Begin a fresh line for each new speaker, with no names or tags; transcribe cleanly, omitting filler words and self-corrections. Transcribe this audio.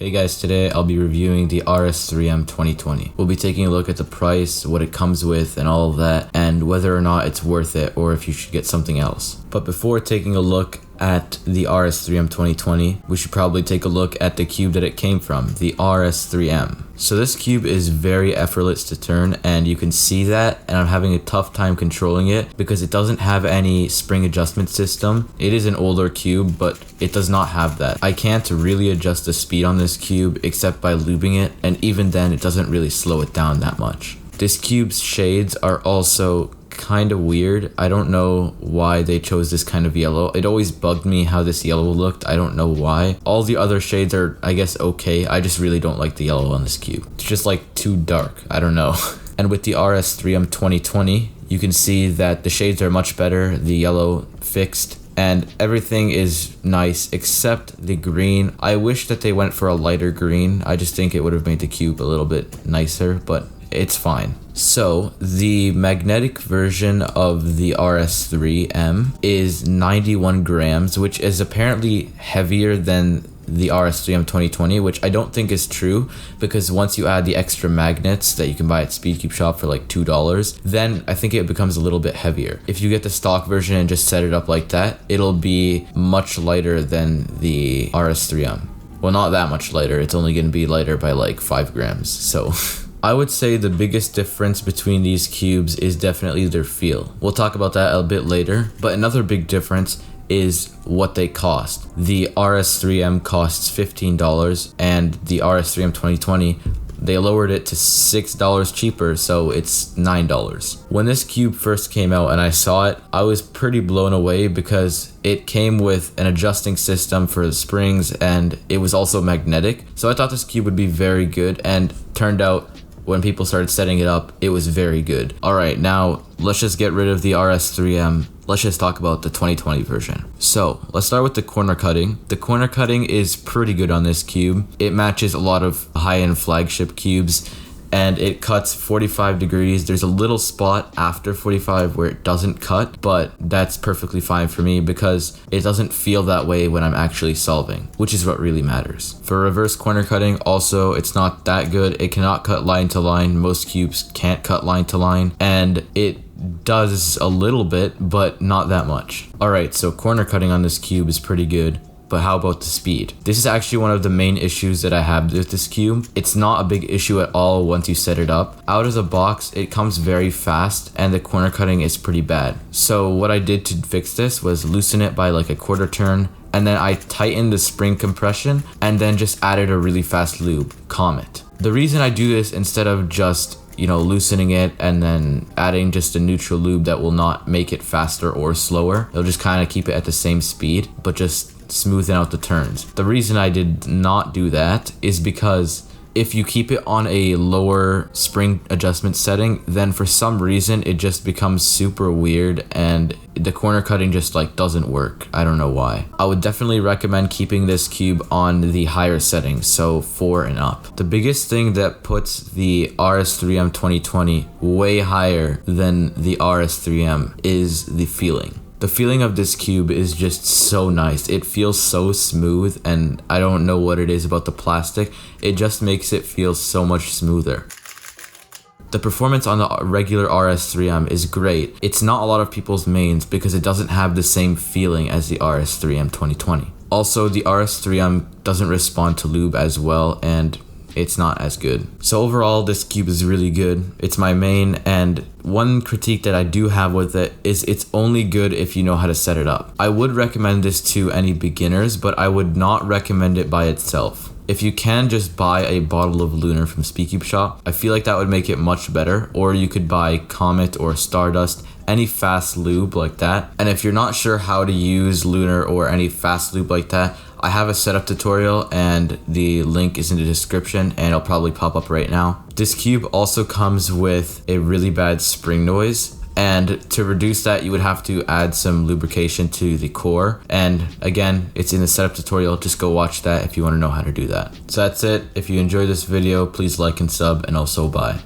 Hey guys, today I'll be reviewing the Rs3m 2020. We'll be taking a look at the price, what it comes with, and all of that, and whether or not it's worth it or if you should get something else. But before taking a look at the Rs3m 2020, we should probably take a look at the cube that it came from, the Rs3m. So this cube is very effortless to turn, and you can see that, and I'm having a tough time controlling it because it doesn't have any spring adjustment system. It is an older cube, but it does not have that. I can't really adjust the speed on this cube except by lubing it, and even then it doesn't really slow it down that much. This cube's shades are also kind of weird. I don't know why they chose this kind of yellow. It always bugged me how this yellow looked. I don't know why. All the other shades are, I guess, okay. I just really don't like the yellow on this cube. It's just like too dark. I don't know. And with the Rs3m 2020, you can see that the shades are much better. The yellow fixed. And everything is nice except the green. I wish that they went for a lighter green. I just think it would have made the cube a little bit nicer, but it's fine. So the magnetic version of the Rs3m is 91 grams, which is apparently heavier than the Rs3m 2020, which I don't think is true, because once you add the extra magnets that you can buy at Speedcube Shop for like $2, then I think it becomes a little bit heavier. If you get the stock version and just set it up like that, it'll be much lighter than the Rs3m. Well, not that much lighter. It's only going to be lighter by like 5 grams. So I would say the biggest difference between these cubes is definitely their feel. We'll talk about that a bit later, but another big difference is what they cost. The Rs3m costs $15, and the Rs3m 2020, they lowered it to $6 cheaper, so it's $9. When this cube first came out and I saw it, I was pretty blown away because it came with an adjusting system for the springs and it was also magnetic. So I thought this cube would be very good, and turned out when people started setting it up, it was very good. Alright, now let's just get rid of the Rs3m. Let's just talk about the 2020 version. So let's start with the corner cutting. The corner cutting is pretty good on this cube. It matches a lot of high-end flagship cubes, and it cuts 45 degrees. There's a little spot after 45 where it doesn't cut, but that's perfectly fine for me because it doesn't feel that way when I'm actually solving, which is what really matters. For reverse corner cutting, also, it's not that good. It cannot cut line to line. Most cubes can't cut line to line, and it does a little bit, but not that much. Alright, so corner cutting on this cube is pretty good. But how about the speed? This is actually one of the main issues that I have with this cube. It's not a big issue at all once you set it up. Out of the box, it comes very fast, and the corner cutting is pretty bad. So what I did to fix this was loosen it by like a quarter turn, and then I tightened the spring compression, and then just added a really fast lube, Comet. The reason I do this instead of just loosening it and then adding just a neutral lube that will not make it faster or slower, it'll just kind of keep it at the same speed, but just smoothen out the turns. The reason I did not do that is because if you keep it on a lower spring adjustment setting, then for some reason it just becomes super weird and the corner cutting just like doesn't work. I don't know why. I would definitely recommend keeping this cube on the higher settings, so 4 and up. The biggest thing that puts the Rs3m 2020 way higher than the Rs3m is the feeling. The feeling of this cube is just so nice. It feels so smooth, and I don't know what it is about the plastic. It just makes it feel so much smoother. The performance on the regular Rs3m is great. It's not a lot of people's mains because it doesn't have the same feeling as the Rs3m 2020. Also, the Rs3m doesn't respond to lube as well, and it's not as good. So overall, this cube is really good. It's my main, and one critique that I do have with it is it's only good if you know how to set it up. I would recommend this to any beginners, but I would not recommend it by itself. If you can just buy a bottle of Lunar from Speedcube Shop, I feel like that would make it much better. Or you could buy Comet or Stardust, any fast lube like that. And if you're not sure how to use Lunar or any fast lube like that, I have a setup tutorial, and the link is in the description, and it'll probably pop up right now. This cube also comes with a really bad spring noise, and to reduce that you would have to add some lubrication to the core, and again, it's in the setup tutorial. Just go watch that if you want to know how to do that. So that's it. If you enjoyed this video, please like and sub, and also bye.